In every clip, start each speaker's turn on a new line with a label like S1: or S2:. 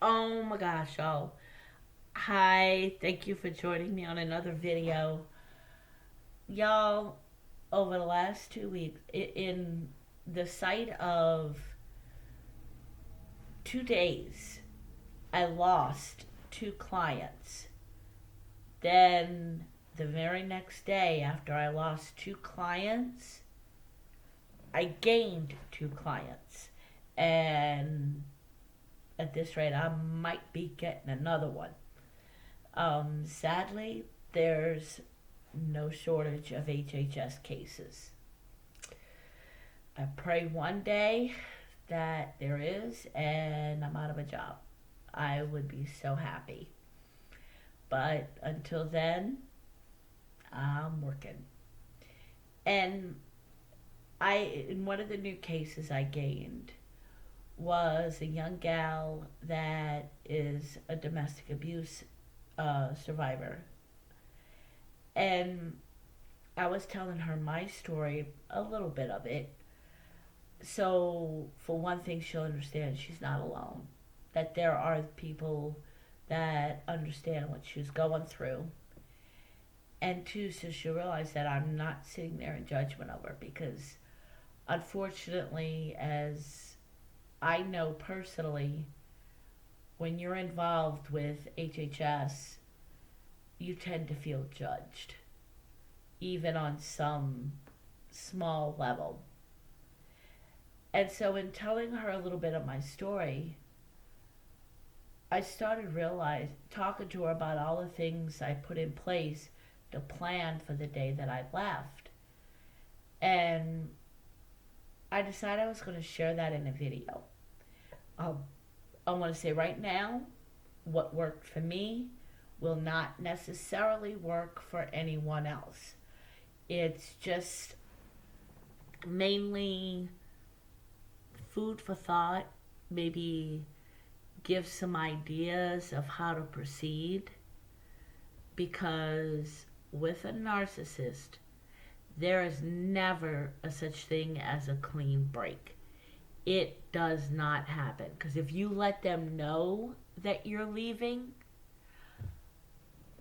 S1: Oh my gosh, y'all. Hi, thank you for joining me on another video. Y'all, over the last 2 weeks, in the sight of 2 days, I lost two clients. Then, the very next day, after I lost two clients, I gained two clients. And at this rate, I might be getting another one. Sadly, there's no shortage of HHS cases. I pray one day that there is and I'm out of a job. I would be so happy. But until then, I'm working. And in one of the new cases I gained was a young gal that is a domestic abuse survivor. And I was telling her my story, a little bit of it. So, for one thing, she'll understand she's not alone. That there are people that understand what she's going through. And two, so she'll realize that I'm not sitting there in judgment of her because, unfortunately, as I know personally, when you're involved with HHS, you tend to feel judged, even on some small level. And so, in telling her a little bit of my story, I started talking to her about all the things I put in place to plan for the day that I left. And I decided I was going to share that in a video. Um, I want to say right now, what worked for me will not necessarily work for anyone else. It's just mainly food for thought, maybe give some ideas of how to proceed, because with a narcissist, there is never a such thing as a clean break. It does not happen. Because if you let them know that you're leaving,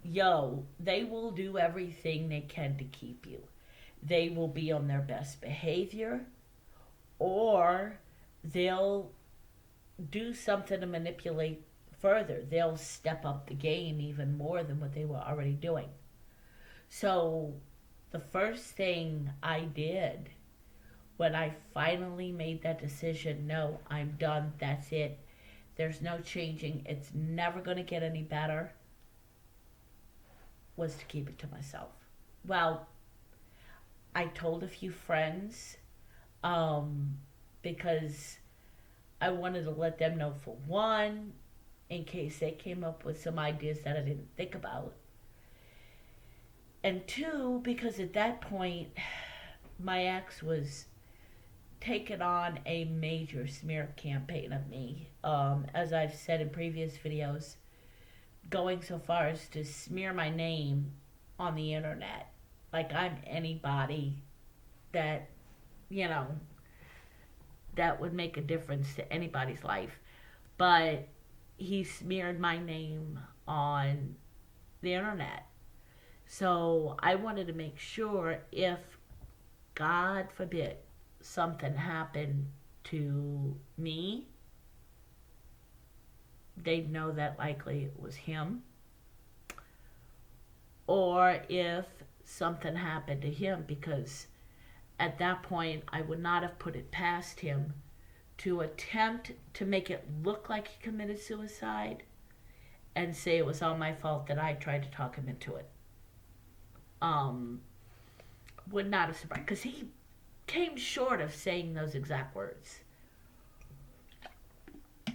S1: they will do everything they can to keep you. They will be on their best behavior, or they'll do something to manipulate further. They'll step up the game even more than what they were already doing. So, the first thing I did when I finally made that decision, no, I'm done, that's it, there's no changing, it's never going to get any better, was to keep it to myself. Well, I told a few friends um, because I wanted to let them know, for one, in case they came up with some ideas that I didn't think about. And two, because at that point, my ex was taking on a major smear campaign of me. As I've said in previous videos, going so far as to smear my name on the internet. Like I'm anybody that, you know, that would make a difference to anybody's life. But he smeared my name on the internet. So I wanted to make sure, if God forbid something happened to me, they'd know that likely it was him. Or if something happened to him, because at that point I would not have put it past him to attempt to make it look like he committed suicide and say it was all my fault that I tried to talk him into it. Um, would not have surprised, because he came short of saying those exact words.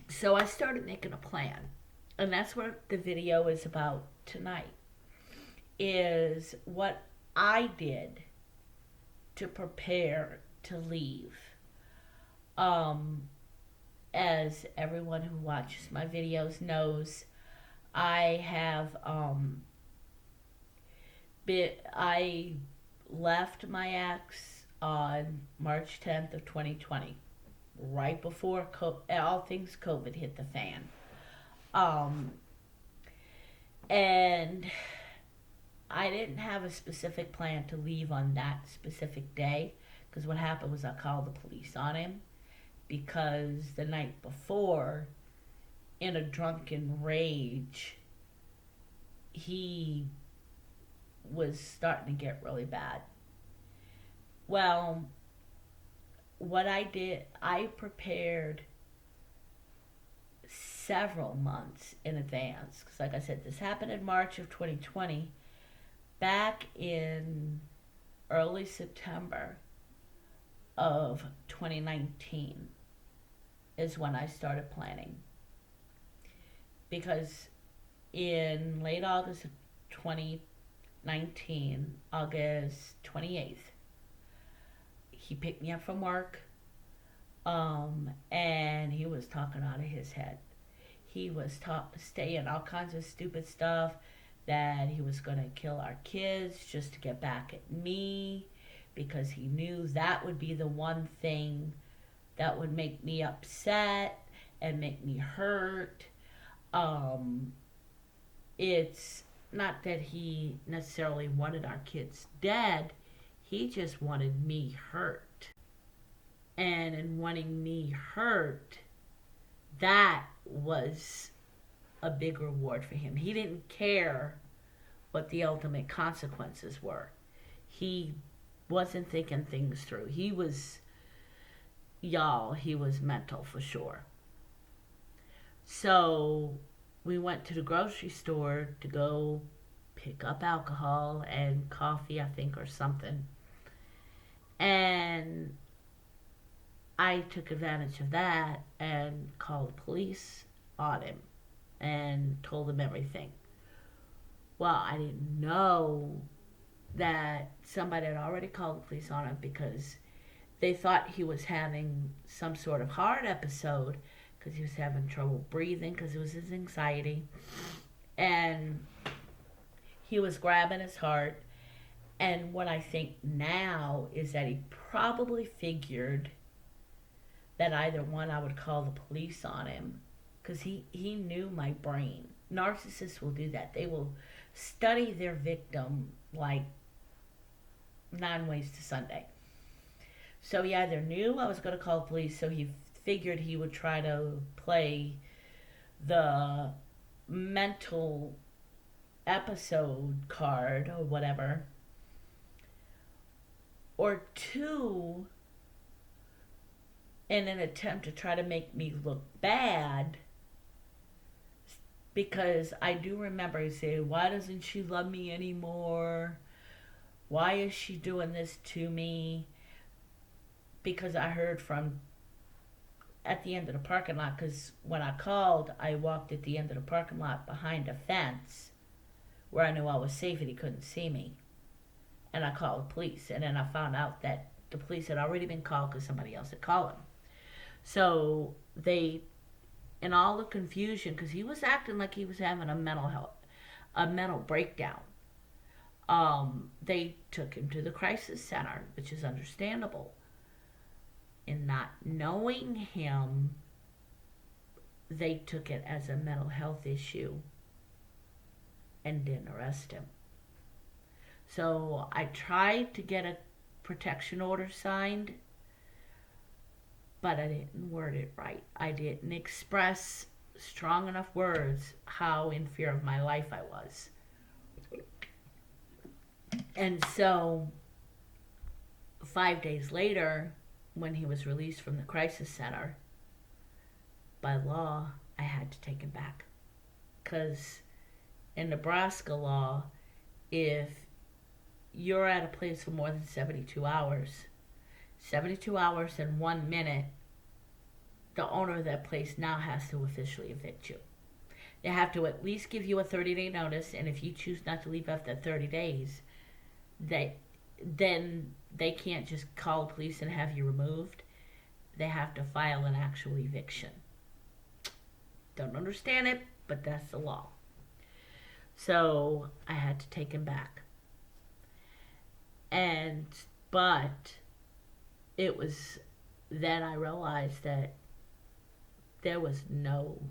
S1: So I started making a plan, and that's what the video is about tonight. Is what I did to prepare to leave. Um, as everyone who watches my videos knows, I have I left my ex on March 10th of 2020, right before all things COVID hit the fan. Um, and I didn't have a specific plan to leave on that specific day because what happened was I called the police on him because the night before, in a drunken rage, he was starting to get really bad. Well, what I did, I prepared several months in advance because, like I said, this happened in March of 2020. Back in early September of 2019 is when I started planning because in late August of 2019, August 28th, he picked me up from work, and he was talking out of his head. He was saying all kinds of stupid stuff that he was going to kill our kids just to get back at me because he knew that would be the one thing that would make me upset and make me hurt. Um, it's not that he necessarily wanted our kids dead, he just wanted me hurt. And in wanting me hurt, that was a big reward for him. He didn't care what the ultimate consequences were. He wasn't thinking things through. He was mental for sure. So we went to the grocery store to go pick up alcohol and coffee, I think, or something. And I took advantage of that and called the police on him and told him everything. Well, I didn't know that somebody had already called the police on him because they thought he was having some sort of heart episode because he was having trouble breathing because it was his anxiety. And he was grabbing his heart. And what I think now is that he probably figured that either one, I would call the police on him because he knew my brain. Narcissists will do that. They will study their victim like 9 ways to Sunday. So he either knew I was going to call the police, so he figured he would try to play the mental episode card or whatever, or two, in an attempt to try to make me look bad, because I do remember he said, "Why doesn't she love me anymore? Why is she doing this to me?" Because I heard from at the end of the parking lot, because when I called, I walked at the end of the parking lot behind a fence where I knew I was safe and he couldn't see me. And I called the police, and then I found out that the police had already been called because somebody else had called him. So they, in all the confusion, because he was acting like he was having a mental breakdown, they took him to the crisis center, which is understandable. In not knowing him, they took it as a mental health issue and didn't arrest him. So I tried to get a protection order signed, but I didn't word it right. I didn't express strong enough words how in fear of my life I was. And so 5 days later, when he was released from the crisis center, by law, I had to take him back. Because in Nebraska law, if you're at a place for more than 72 hours, 72 hours and 1 minute, the owner of that place now has to officially evict you. They have to at least give you a 30-day notice, and if you choose not to leave after 30 days, then they can't just call the police and have you removed. They have to file an actual eviction. Don't understand it, but that's the law. So I had to take him back. But it was then I realized that there was no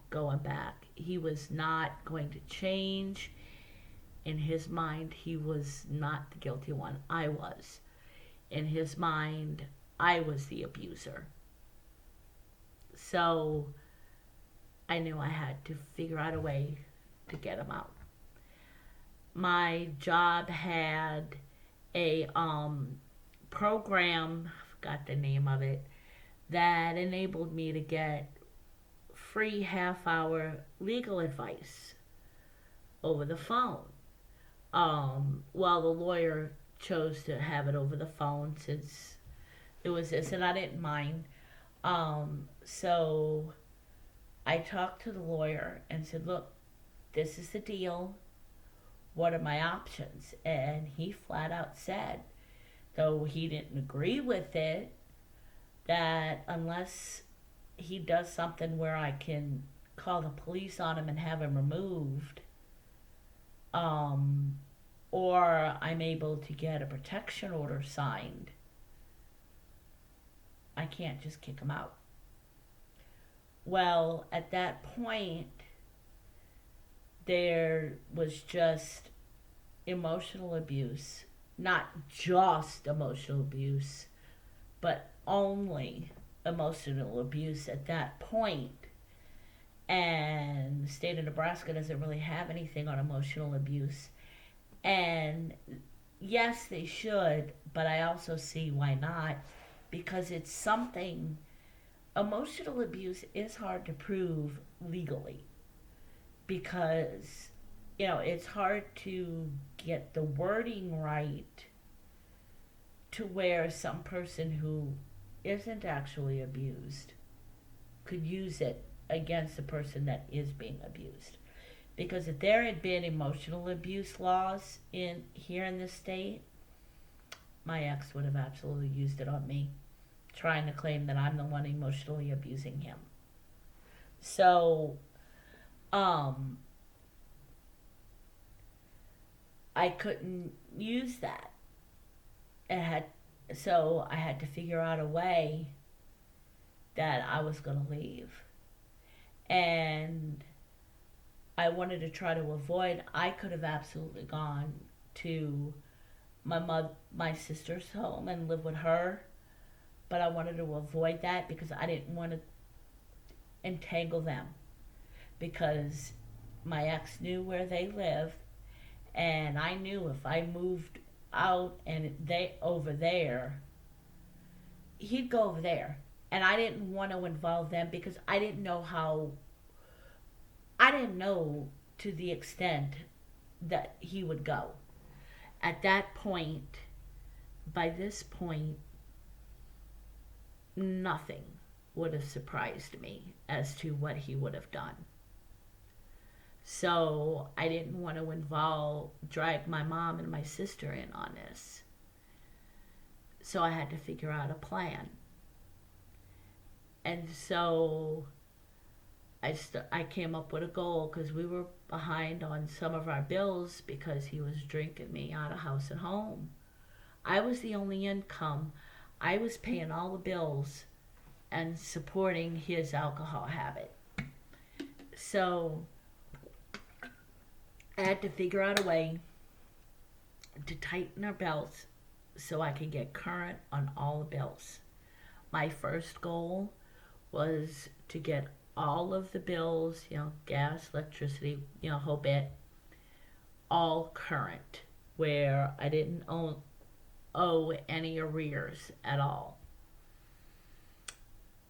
S1: going back. He was not going to change. In his mind, he was not the guilty one. I was. In his mind, I was the abuser. So I knew I had to figure out a way to get him out. My job had a program, I forgot the name of it, that enabled me to get free half-hour legal advice over the phone. Well, the lawyer chose to have it over the phone since it was this, and I didn't mind. So I talked to the lawyer and said, look, this is the deal. What are my options? And he flat out said, though he didn't agree with it, that unless he does something where I can call the police on him and have him removed, or I'm able to get a protection order signed, I can't just kick him out. Well, at that point, there was just emotional abuse. Not just emotional abuse, but only emotional abuse at that point. And the state of Nebraska doesn't really have anything on emotional abuse. And yes, they should, but I also see why not, because it's something, emotional abuse is hard to prove legally, because it's hard to get the wording right to where some person who isn't actually abused could use it against the person that is being abused. Because if there had been emotional abuse laws here in this state, my ex would have absolutely used it on me, trying to claim that I'm the one emotionally abusing him. So, I couldn't use that. So I had to figure out a way that I was going to leave. And I wanted to try to avoid, I could have absolutely gone to my sister's home and live with her, but I wanted to avoid that because I didn't want to entangle them, because my ex knew where they lived, and I knew if I moved out and they over there, he'd go over there, and I didn't want to involve them because I didn't know to the extent that he would go. At that point, by this point, nothing would have surprised me as to what he would have done. So I didn't want to drag my mom and my sister in on this. So I had to figure out a plan. And so I came up with a goal, because we were behind on some of our bills because he was drinking me out of house and home. I was the only income. I was paying all the bills and supporting his alcohol habit. So I had to figure out a way to tighten our belts so I could get current on all the bills. My first goal was to get all of the bills, gas, electricity, whole bit, all current, where I didn't owe any arrears at all.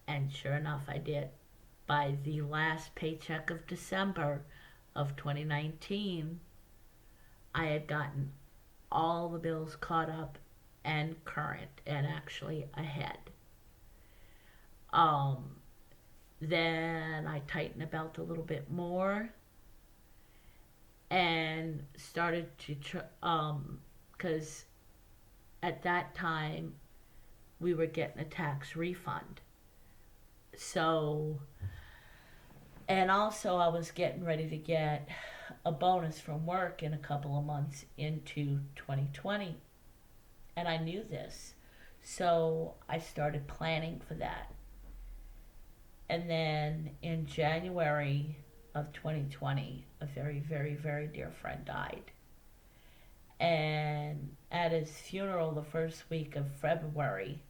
S1: And sure enough, I did. By the last paycheck of December of 2019, I had gotten all the bills caught up and current, and actually ahead. Then I tightened the belt a little bit more and started to because at that time we were getting a tax refund. So, and also I was getting ready to get a bonus from work in a couple of months into 2020, and I knew this. So I started planning for that. And then in January of 2020, a very, very, very dear friend died. And at his funeral, the first week of February,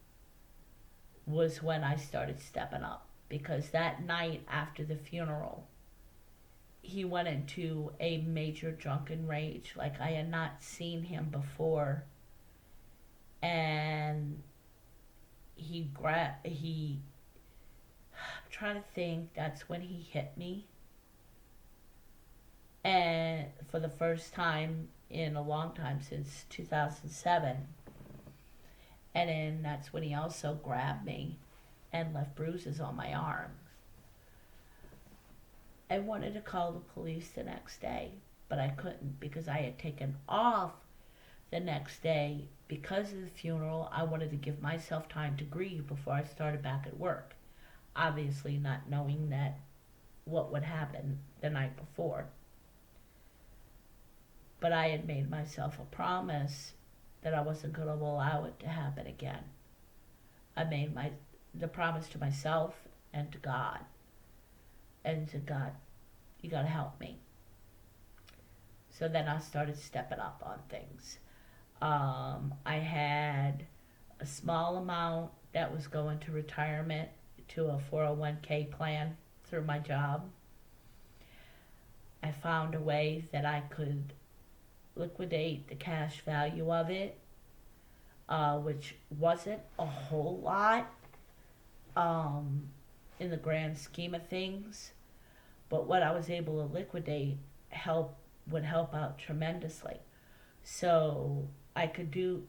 S1: was when I started stepping up. Because that night after the funeral, he went into a major drunken rage like I had not seen him before. And I'm trying to think, that's when he hit me. And for the first time in a long time, since 2007. And then that's when he also grabbed me and left bruises on my arm. I wanted to call the police the next day, but I couldn't because I had taken off the next day because of the funeral. I wanted to give myself time to grieve before I started back at work. Obviously not knowing that what would happen the night before. But I had made myself a promise that I wasn't going to allow it to happen again. I made the promise to myself and to God. And to God, you got to help me. So then I started stepping up on things. I had a small amount that was going to retirement, to a 401k plan through my job. I found a way that I could liquidate the cash value of it, which wasn't a whole lot in the grand scheme of things, but what I was able to liquidate would help out tremendously. So I could do,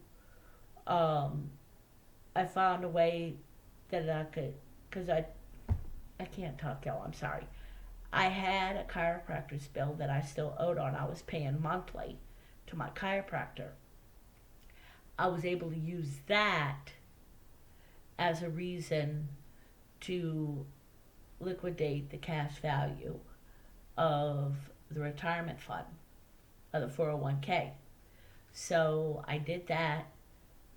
S1: I found a way that I could, because I can't talk, y'all, I'm sorry. I had a chiropractor's bill that I still owed on. I was paying monthly to my chiropractor. I was able to use that as a reason to liquidate the cash value of the retirement fund, of the 401k. So I did that.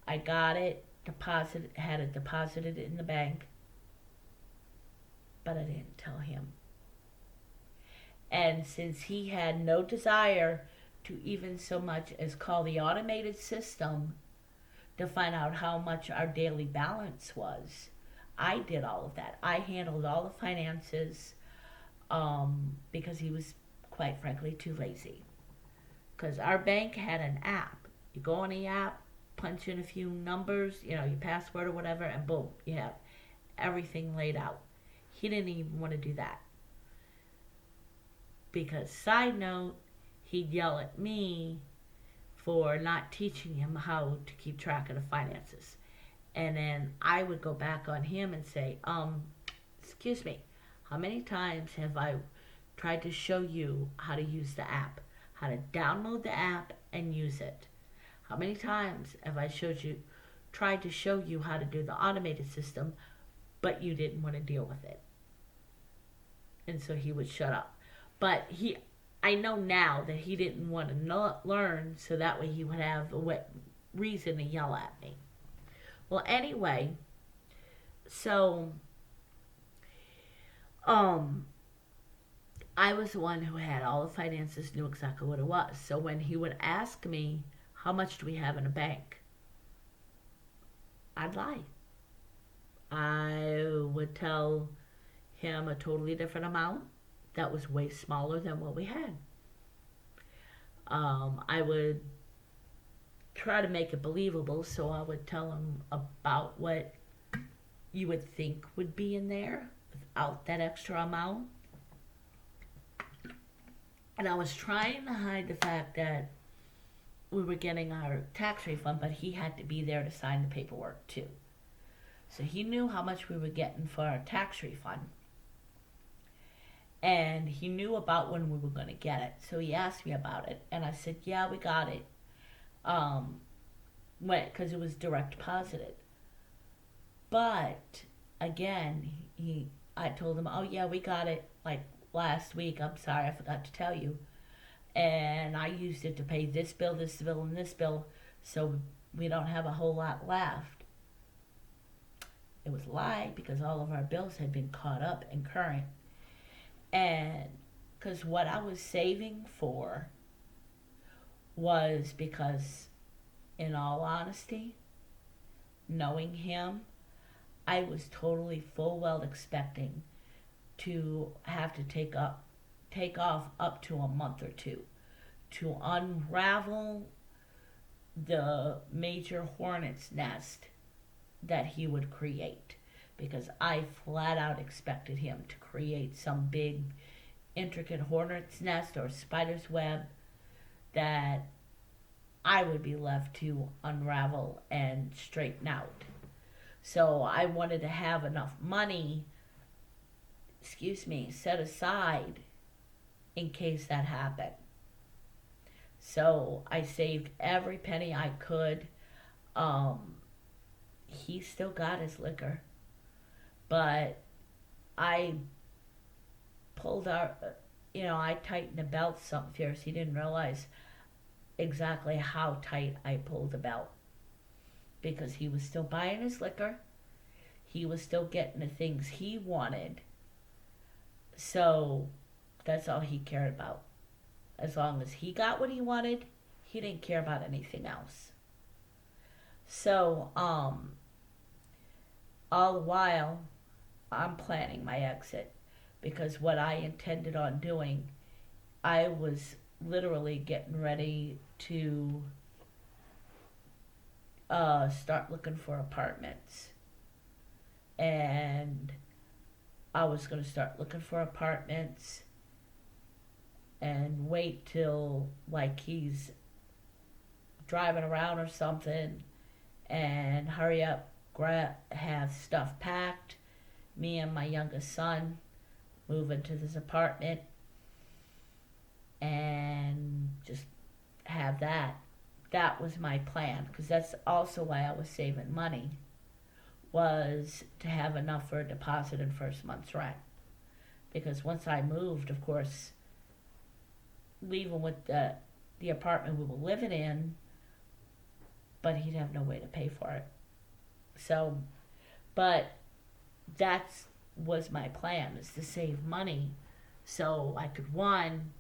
S1: I got it had it deposited in the bank, but I didn't tell him. And since he had no desire to even so much as call the automated system to find out how much our daily balance was, I did all of that. I handled all the finances because he was, quite frankly, too lazy. Because our bank had an app. You go on the app, punch in a few numbers, your password or whatever, and boom, you have everything laid out. He didn't even want to do that. Because, side note, he'd yell at me for not teaching him how to keep track of the finances. And then I would go back on him and say, excuse me, how many times have I tried to show you how to use the app, how to download the app and use it? How many times have I tried to show you how to do the automated system, but you didn't want to deal with it? And so he would shut up. But I know now that he didn't want to learn, so that way he would have a reason to yell at me. Well, anyway, so I was the one who had all the finances, knew exactly what it was. So when he would ask me, how much do we have in a bank? I'd lie. I would tell him a totally different amount that was way smaller than what we had. I would try to make it believable, so I would tell him about what you would think would be in there without that extra amount. And I was trying to hide the fact that we were getting our tax refund, but he had to be there to sign the paperwork too. So he knew how much we were getting for our tax refund. And he knew about when we were going to get it. So he asked me about it. And I said, yeah, we got it. Because it was direct deposited. But, again, I told him, oh, yeah, we got it like last week. I'm sorry, I forgot to tell you. And I used it to pay this bill, and this bill. So we don't have a whole lot left. It was a lie because all of our bills had been caught up and current. And because what I was saving for was because, in all honesty, knowing him, I was totally full well expecting to have to take off up to a month or two to unravel the major hornet's nest that he would create, because I flat out expected him to create some big intricate hornet's nest or spider's web that I would be left to unravel and straighten out. So I wanted to have enough money, set aside in case that happened. So I saved every penny I could. He still got his liquor, but I pulled out, I tightened the belt something fierce. He didn't realize exactly how tight I pulled the belt because he was still buying his liquor. He was still getting the things he wanted. So that's all he cared about. As long as he got what he wanted, he didn't care about anything else. So, all the while, I'm planning my exit because what I intended on doing, I was literally getting ready to start looking for apartments. And I was going to start looking for apartments and wait till like he's driving around or something and hurry up, have stuff packed. Me and my youngest son move into this apartment and just have that. That was my plan, because that's also why I was saving money, was to have enough for a deposit and first month's rent. Because once I moved, of course, leaving with the apartment we were living in, but he'd have no way to pay for it. So, but that was my plan, is to save money so I could, one,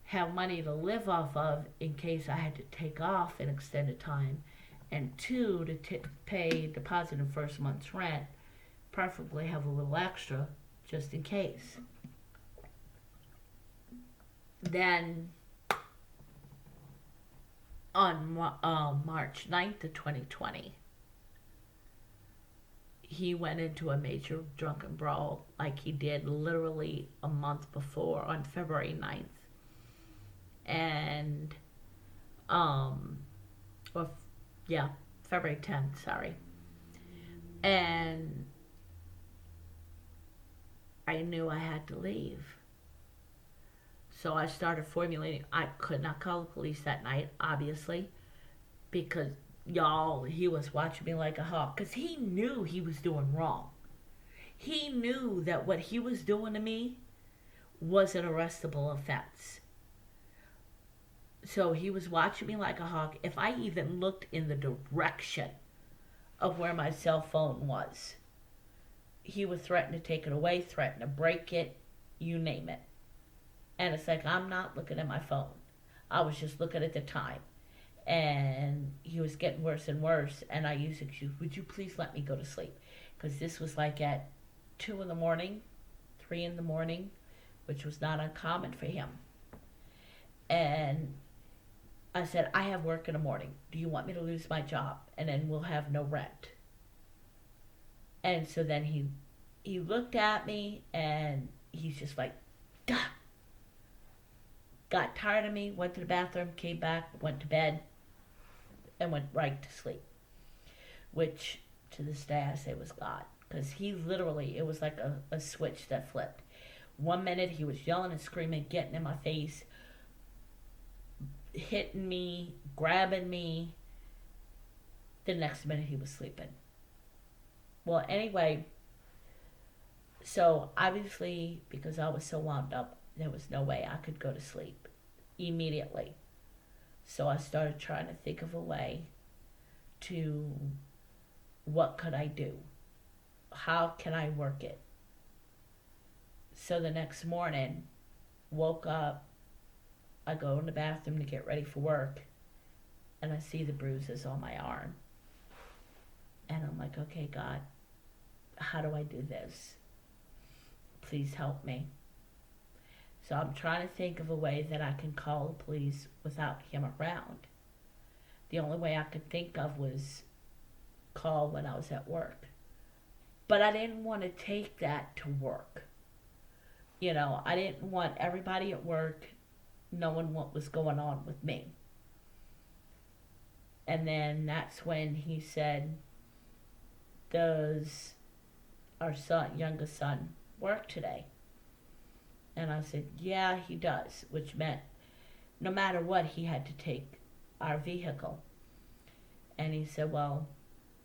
S1: have money to live off of in case I had to take off an extended time, and two, to pay deposit and first month's rent, preferably have a little extra just in case. Then on March 9th of 2020, he went into a major drunken brawl like he did literally a month before on February 9th. And, February 10th, sorry. And I knew I had to leave. So I started formulating. I could not call the police that night, obviously, because he was watching me like a hawk, because he knew he was doing wrong. He knew that what he was doing to me was an arrestable offense. So he was watching me like a hawk. If I even looked in the direction of where my cell phone was, he would threaten to take it away, threaten to break it, you name it. And it's like, I'm not looking at my phone. I was just looking at the time. And he was getting worse and worse. And I used the excuse, would you please let me go to sleep? Because this was like at 2 in the morning, 3 in the morning, which was not uncommon for him. And I said, I have work in the morning. Do you want me to lose my job? And then we'll have no rent. And so then he looked at me and he's just like, duh. Got tired of me, went to the bathroom, came back, went to bed, and went right to sleep. Which, to this day, I say was God. Because he literally, it was like a switch that flipped. 1 minute, he was yelling and screaming, getting in my face, hitting me, grabbing me. The next minute, he was sleeping. Well, anyway, so obviously, because I was so wound up, there was no way I could go to sleep immediately. So I started trying to think of a way to, what could I do? how can I work it? So the next morning, woke up, I go in the bathroom to get ready for work, and I see the bruises on my arm. And I'm like, okay, God, how do I do this? Please help me. So I'm trying to think of a way that I can call the police without him around. The only way I could think of was call when I was at work. But I didn't want to take that to work. I didn't want everybody at work knowing what was going on with me. And then that's when he said, does our youngest son work today? And I said, yeah, he does, which meant no matter what, he had to take our vehicle. And he said, well,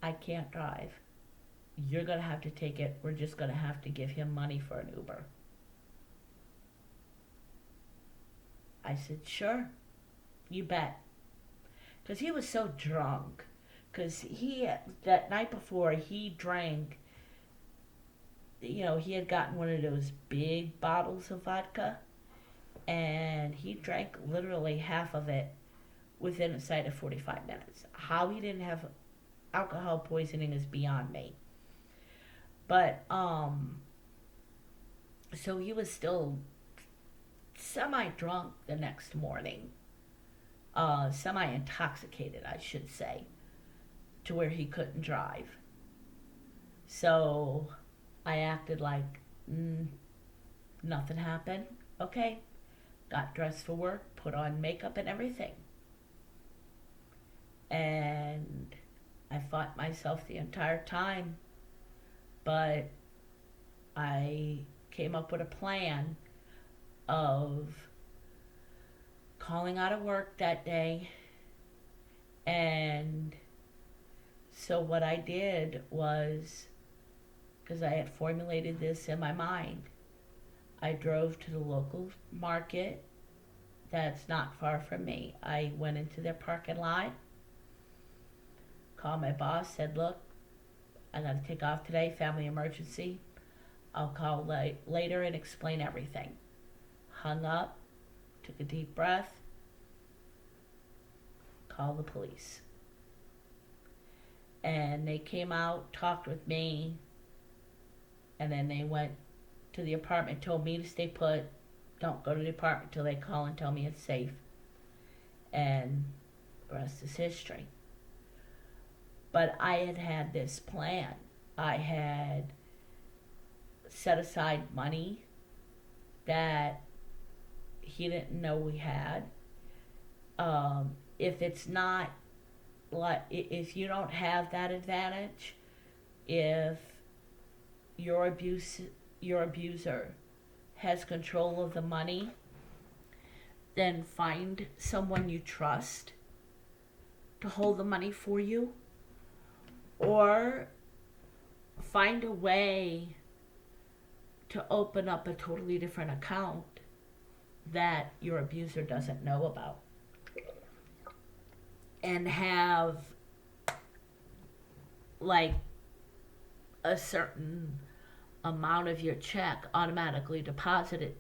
S1: I can't drive. You're going to have to take it. We're just going to have to give him money for an Uber. I said, sure, you bet. Because he was so drunk. Because that night before, he drank, he had gotten one of those big bottles of vodka. And he drank literally half of it within a sight of 45 minutes. How he didn't have alcohol poisoning is beyond me. But, so he was still semi-drunk the next morning. Semi-intoxicated, I should say, to where he couldn't drive. So I acted like nothing happened. Okay, got dressed for work, put on makeup and everything. And I fought myself the entire time, but I came up with a plan of calling out of work that day. And so what I did was, because I had formulated this in my mind, I drove to the local market that's not far from me. I went into their parking lot, called my boss, said, look, I got to take off today, family emergency. I'll call later and explain everything. Hung up, took a deep breath, called the police. And they came out, talked with me, and then they went to the apartment, told me to stay put, don't go to the apartment till they call and tell me it's safe. And the rest is history. But I had this plan. I had set aside money that he didn't know we had. If it's not, like, if you don't have that advantage, if your abuser has control of the money, then find someone you trust to hold the money for you, or find a way to open up a totally different account that your abuser doesn't know about, and have like a certain amount of your check automatically deposited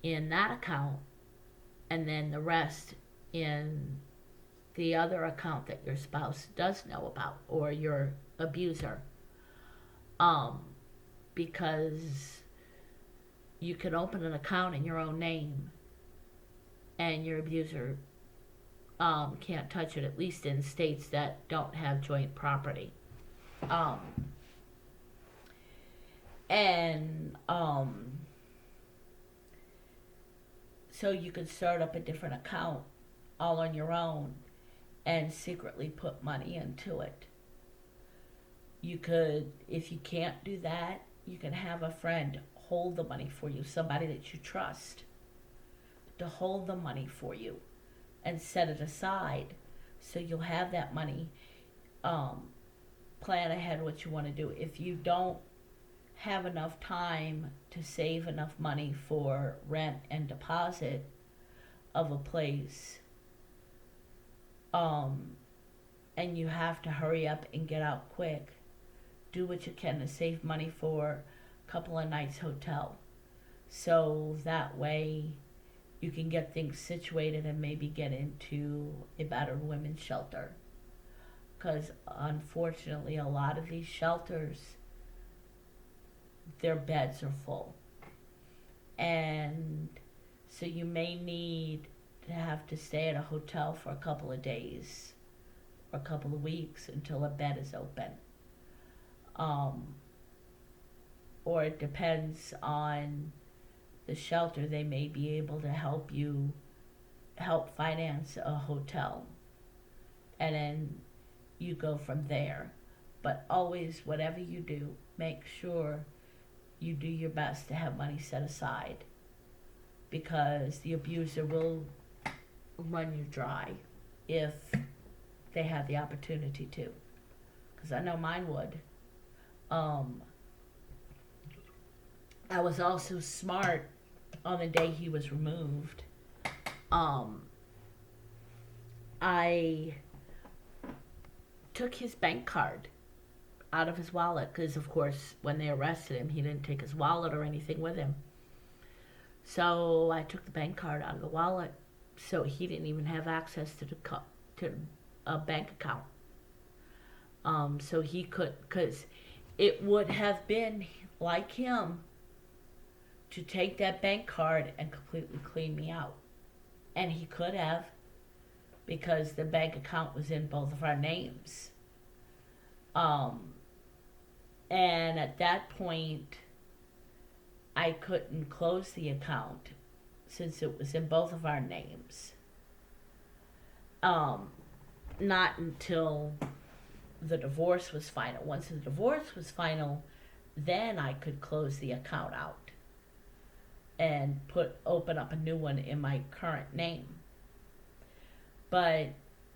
S1: in that account, and then the rest in the other account that your spouse does know about, or your abuser. Because you can open an account in your own name and your abuser can't touch it, at least in states that don't have joint property. So you could start up a different account all on your own and secretly put money into it. You could, if you can't do that, you can have a friend hold the money for you, somebody that you trust, to hold the money for you and set it aside so you'll have that money. Plan ahead what you want to do. If you don't have enough time to save enough money for rent and deposit of a place, and you have to hurry up and get out quick, do what you can to save money for a couple of nights hotel. So that way you can get things situated and maybe get into a battered women's shelter. Because unfortunately, a lot of these shelters, their beds are full. And so you may need to have to stay at a hotel for a couple of days or a couple of weeks until a bed is open. Um, or it depends on the shelter. They may be able to help finance a hotel. And then you go from there. But always, whatever you do, make sure you do your best to have money set aside, because the abuser will run you dry if they have the opportunity to. Because I know mine would. I was also smart on the day he was removed. I took his bank card out of his wallet because, of course, when they arrested him, he didn't take his wallet or anything with him. So I took the bank card out of the wallet, so he didn't even have access to a bank account. So he could, because it would have been like him to take that bank card and completely clean me out. And he could have, because the bank account was in both of our names. And at that point, I couldn't close the account since it was in both of our names. Not until the divorce was final. Once the divorce was final, then I could close the account out and open up a new one in my current name. But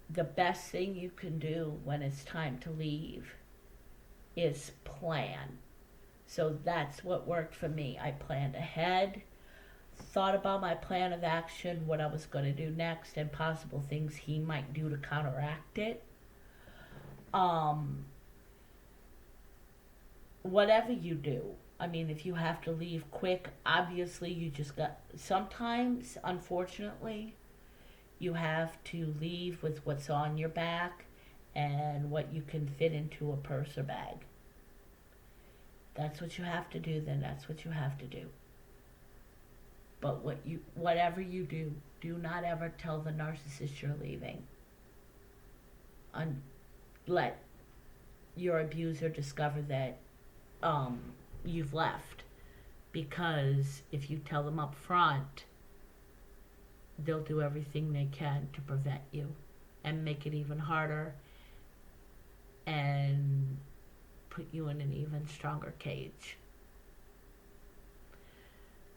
S1: the best thing you can do when it's time to leave is plan. So that's what worked for me. I planned ahead, thought about my plan of action, what I was going to do next, and possible things he might do to counteract it. Whatever you do, I mean, if you have to leave quick, obviously you just sometimes, unfortunately, you have to leave with what's on your back and what you can fit into a purse or bag. That's what you have to do, then that's what you have to do. But whatever you do, do not ever tell the narcissist you're leaving. Let your abuser discover that you've left. Because if you tell them up front, they'll do everything they can to prevent you and make it even harder and put you in an even stronger cage.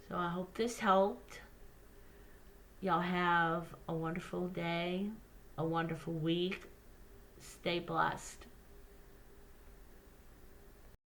S1: So I hope this helped. Y'all have a wonderful day, a wonderful week. Stay blessed.